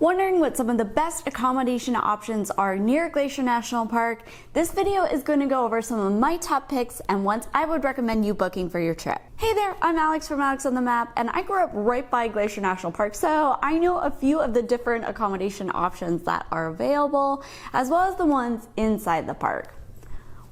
Wondering what some of the best accommodation options are near Glacier National Park? This video is going to go over some of my top picks and ones I would recommend you booking for your trip. Hey there, I'm Alex from Alex on the Map, and I grew up right by Glacier National Park, so I know a few of the different accommodation options that are available, as well as the ones inside the park.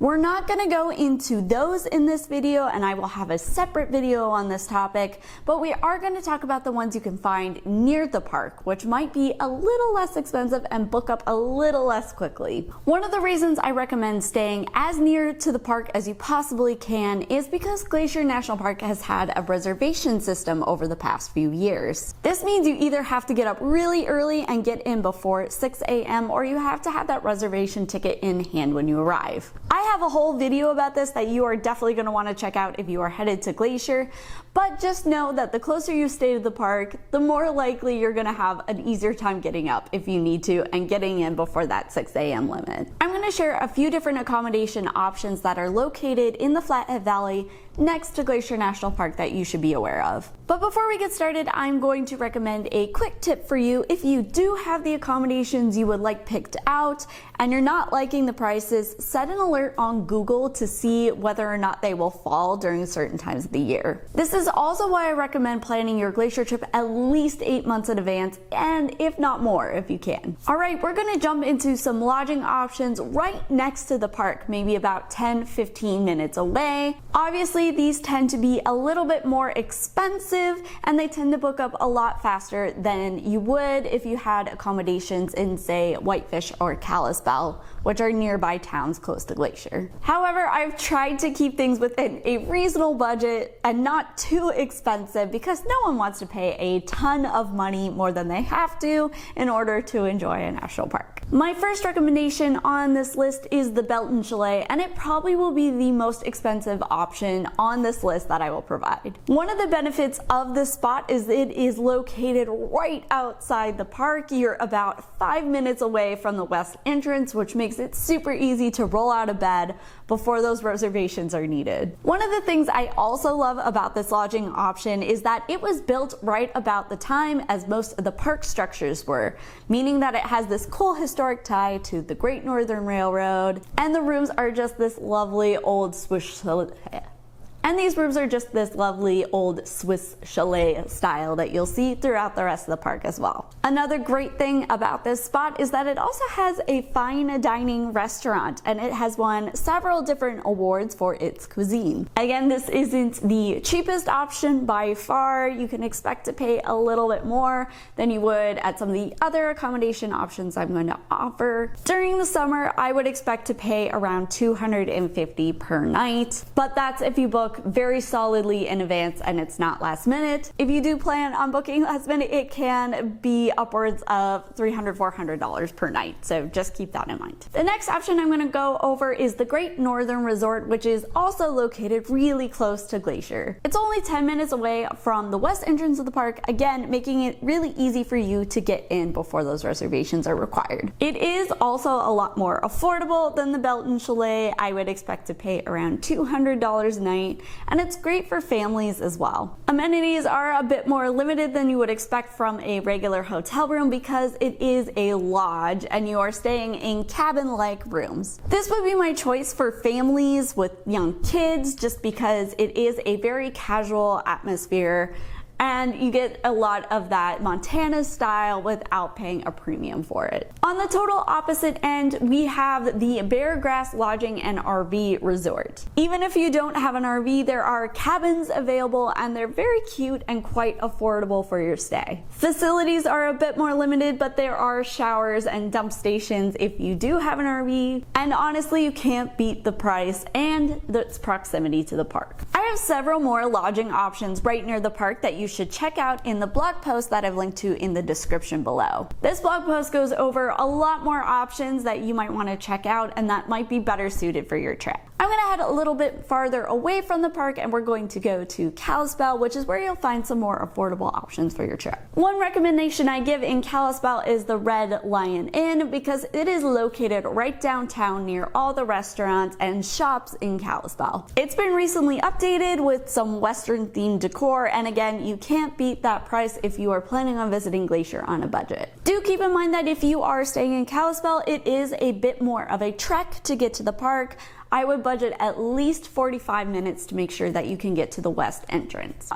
We're not going to go into those in this video, and I will have a separate video on this topic, but we are going to talk about the ones you can find near the park, which might be a little less expensive and book up a little less quickly. One of the reasons I recommend staying as near to the park as you possibly can is because Glacier National Park has had a reservation system over the past few years. This means you either have to get up really early and get in before 6 a.m. or you have to have that reservation ticket in hand when you arrive. I have a whole video about this that you are definitely going to want to check out if you are headed to Glacier, but just know that the closer you stay to the park, the more likely you're going to have an easier time getting up if you need to and getting in before that 6 a.m. limit. I'm going to share a few different accommodation options that are located in the Flathead Valley next to Glacier National Park that you should be aware of. But before we get started, I'm going to recommend a quick tip for you. If you do have the accommodations you would like picked out and you're not liking the prices, set an alert on Google to see whether or not they will fall during certain times of the year. This is also why I recommend planning your Glacier trip at least 8 months in advance, and if not more if you can. All right, we're going to jump into some lodging options right next to the park, maybe about 10-15 minutes away. Obviously, these tend to be a little bit more expensive and they tend to book up a lot faster than you would if you had accommodations in, say, Whitefish or Kalispell, which are nearby towns close to Glacier. However, I've tried to keep things within a reasonable budget and not too expensive because no one wants to pay a ton of money more than they have to in order to enjoy a national park. My first recommendation on this list is the Belton Chalet, and it probably will be the most expensive option on this list that I will provide. One of the benefits of this spot is it is located right outside the park. You're about 5 minutes away from the west entrance, which makes it super easy to roll out of bed before those reservations are needed. One of the things I also love about this lodging option is that it was built right about the time as most of the park structures were, meaning that it has this cool historic tie to the Great Northern Railroad, and the rooms are just this lovely old Swiss chalet style that you'll see throughout the rest of the park as well. Another great thing about this spot is that it also has a fine dining restaurant, and it has won several different awards for its cuisine. Again, this isn't the cheapest option by far. You can expect to pay a little bit more than you would at some of the other accommodation options I'm going to offer. During the summer, I would expect to pay around $250 per night, but that's if you book very solidly in advance and it's not last minute. If you do plan on booking last minute, it can be upwards of $300, $400 per night, so just keep that in mind. The next option I'm going to go over is the Great Northern Resort, which is also located really close to Glacier. It's only 10 minutes away from the west entrance of the park, again making it really easy for you to get in before those reservations are required. It is also a lot more affordable than the Belton Chalet. I would expect to pay around $200 a night, and it's great for families as well. Amenities are a bit more limited than you would expect from a regular hotel room because it is a lodge and you are staying in cabin-like rooms. This would be my choice for families with young kids just because it is a very casual atmosphere and you get a lot of that Montana style without paying a premium for it. On the total opposite end, we have the Beargrass Lodging and RV Resort. Even if you don't have an RV, there are cabins available and they're very cute and quite affordable for your stay. Facilities are a bit more limited, but there are showers and dump stations if you do have an RV, and honestly, you can't beat the price and its proximity to the park. I have several more lodging options right near the park that you should check out in the blog post that I've linked to in the description below. This blog post goes over a lot more options that you might want to check out and that might be better suited for your trip. I'm gonna head a little bit farther away from the park and we're going to go to Kalispell, which is where you'll find some more affordable options for your trip. One recommendation I give in Kalispell is the Red Lion Inn because it is located right downtown near all the restaurants and shops in Kalispell. It's been recently updated with some Western themed decor, and again, you can't beat that price if you are planning on visiting Glacier on a budget. Do keep in mind that if you are staying in Kalispell, it is a bit more of a trek to get to the park. I would budget at least 45 minutes to make sure that you can get to the west entrance.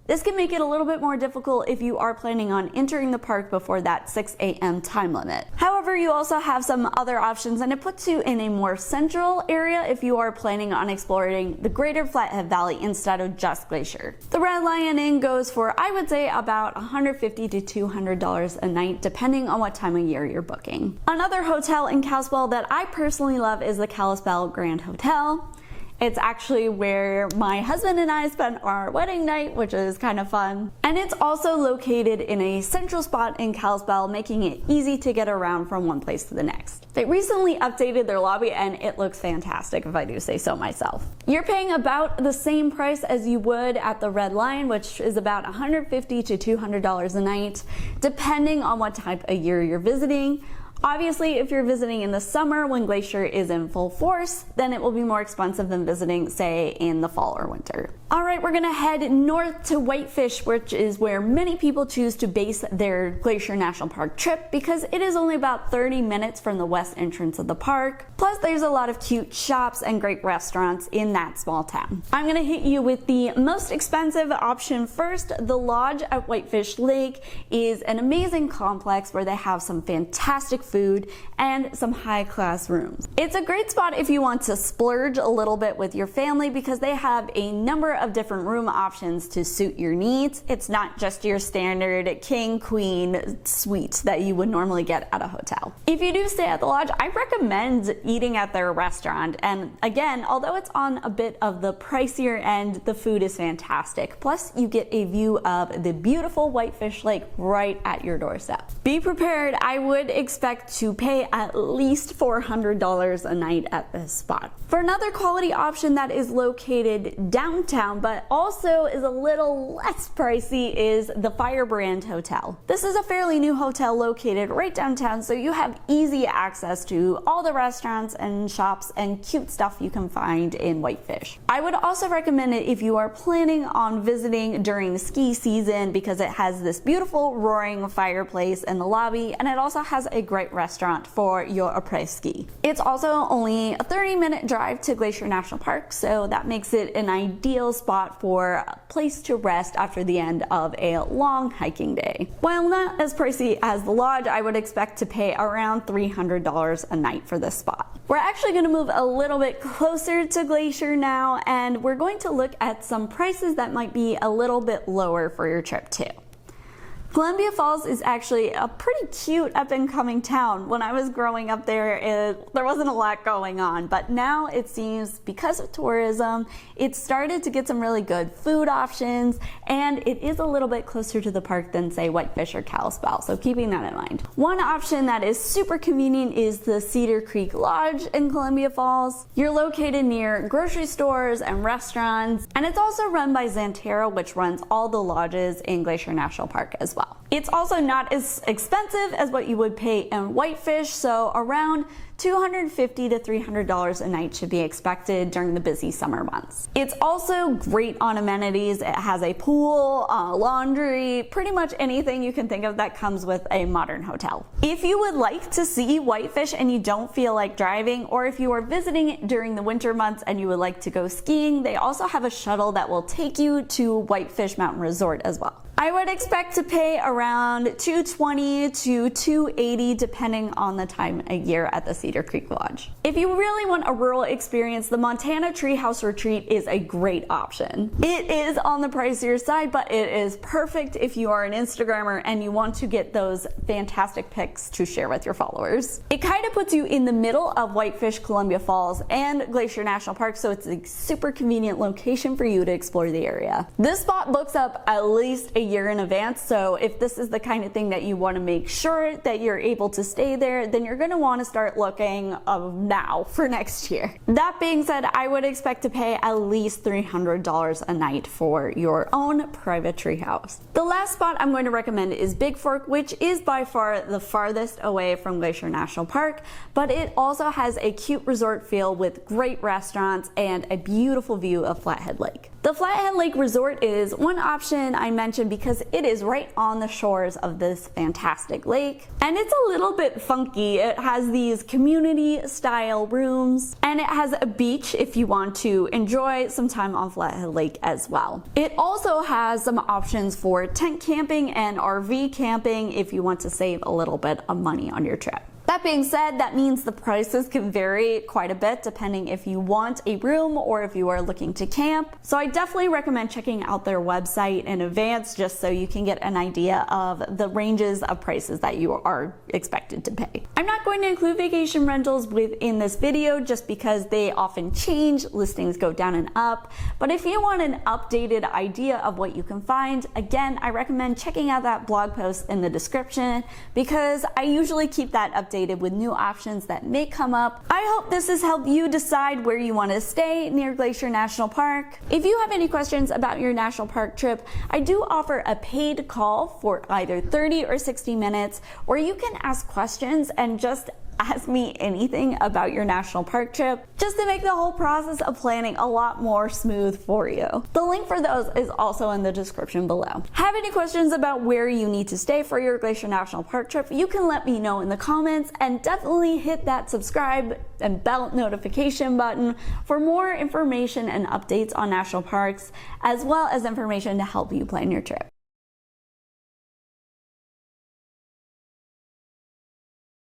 This can make it a little bit more difficult if you are planning on entering the park before that 6 a.m. time limit. However, you also have some other options and it puts you in a more central area if you are planning on exploring the greater Flathead Valley instead of just Glacier. The Red Lion Inn goes for, I would say, about $150 to $200 a night depending on what time of year you're booking. Another hotel in Kalispell that I personally love is the Kalispell Grand Hotel. It's actually where my husband and I spent our wedding night, which is kind of fun. And it's also located in a central spot in Kalispell, making it easy to get around from one place to the next. They recently updated their lobby and it looks fantastic, if I do say so myself. You're paying about the same price as you would at the Red Lion, which is about $150 to $200 a night, depending on what type of year you're visiting. Obviously, if you're visiting in the summer when Glacier is in full force, then it will be more expensive than visiting, say, in the fall or winter. All right, we're gonna head north to Whitefish, which is where many people choose to base their Glacier National Park trip because it is only about 30 minutes from the west entrance of the park. Plus, there's a lot of cute shops and great restaurants in that small town. I'm gonna hit you with the most expensive option first. The Lodge at Whitefish Lake is an amazing complex where they have some fantastic food and some high-class rooms. It's a great spot if you want to splurge a little bit with your family because they have a number of different room options to suit your needs. It's not just your standard king queen suite that you would normally get at a hotel. If you do stay at the Lodge, I recommend eating at their restaurant, and again, although it's on a bit of the pricier end, the food is fantastic. Plus you get a view of the beautiful Whitefish Lake right at your doorstep. Be prepared, I would expect to pay at least $400 a night at this spot. For another quality option that is located downtown but also is a little less pricey is the Firebrand Hotel. This is a fairly new hotel located right downtown, so you have easy access to all the restaurants and shops and cute stuff you can find in Whitefish. I would also recommend it if you are planning on visiting during the ski season because it has this beautiful roaring fireplace in the lobby and it also has a great restaurant for your après-ski. It's also only a 30-minute drive to Glacier National Park, so that makes it an ideal spot for a place to rest after the end of a long hiking day. While not as pricey as the Lodge, I would expect to pay around $300 a night for this spot. We're actually going to move a little bit closer to Glacier now, and we're going to look at some prices that might be a little bit lower for your trip too. Columbia Falls is actually a pretty cute up-and-coming town. When I was growing up there wasn't a lot going on, but now it seems because of tourism, it's started to get some really good food options, and it is a little bit closer to the park than, say, Whitefish or Kalispell, so keeping that in mind. One option that is super convenient is the Cedar Creek Lodge in Columbia Falls. You're located near grocery stores and restaurants, and it's also run by Xanterra, which runs all the lodges in Glacier National Park as well. It's also not as expensive as what you would pay in Whitefish, so around $250 to $300 a night should be expected during the busy summer months. It's also great on amenities. It has a pool, laundry, pretty much anything you can think of that comes with a modern hotel. If you would like to see Whitefish and you don't feel like driving, or if you are visiting during the winter months and you would like to go skiing, they also have a shuttle that will take you to Whitefish Mountain Resort as well. I would expect to pay around $220 to $280 depending on the time of year at the Cedar Creek Lodge. If you really want a rural experience, the Montana Treehouse Retreat is a great option. It is on the pricier side, but it is perfect if you are an Instagrammer and you want to get those fantastic pics to share with your followers. It kind of puts you in the middle of Whitefish, Columbia Falls, and Glacier National Park, so it's a super convenient location for you to explore the area. This spot books up at least a year in advance, so if this is the kind of thing that you want to make sure that you're able to stay there, then you're going to want to start looking now for next year. That being said, I would expect to pay at least $300 a night for your own private treehouse. The last spot I'm going to recommend is Big Fork, which is by far the farthest away from Glacier National Park, but it also has a cute resort feel with great restaurants and a beautiful view of Flathead Lake. The Flathead Lake Resort is one option I mentioned because it is right on the shores of this fantastic lake, and it's a little bit funky. It has these community style rooms, and it has a beach if you want to enjoy some time on Flathead Lake as well. It also has some options for tent camping and RV camping if you want to save a little bit of money on your trip. That being said, that means the prices can vary quite a bit depending if you want a room or if you are looking to camp. So I definitely recommend checking out their website in advance just so you can get an idea of the ranges of prices that you are expected to pay. I'm not going to include vacation rentals within this video just because they often change, listings go down and up. But if you want an updated idea of what you can find, again, I recommend checking out that blog post in the description because I usually keep that updated with new options that may come up. I hope this has helped you decide where you want to stay near Glacier National Park. If you have any questions about your national park trip, I do offer a paid call for either 30 or 60 minutes, or you can ask questions and just ask me anything about your national park trip just to make the whole process of planning a lot more smooth for you. The link for those is also in the description below. Have any questions about where you need to stay for your Glacier National Park trip? You can let me know in the comments, and definitely hit that subscribe and bell notification button for more information and updates on national parks, as well as information to help you plan your trip.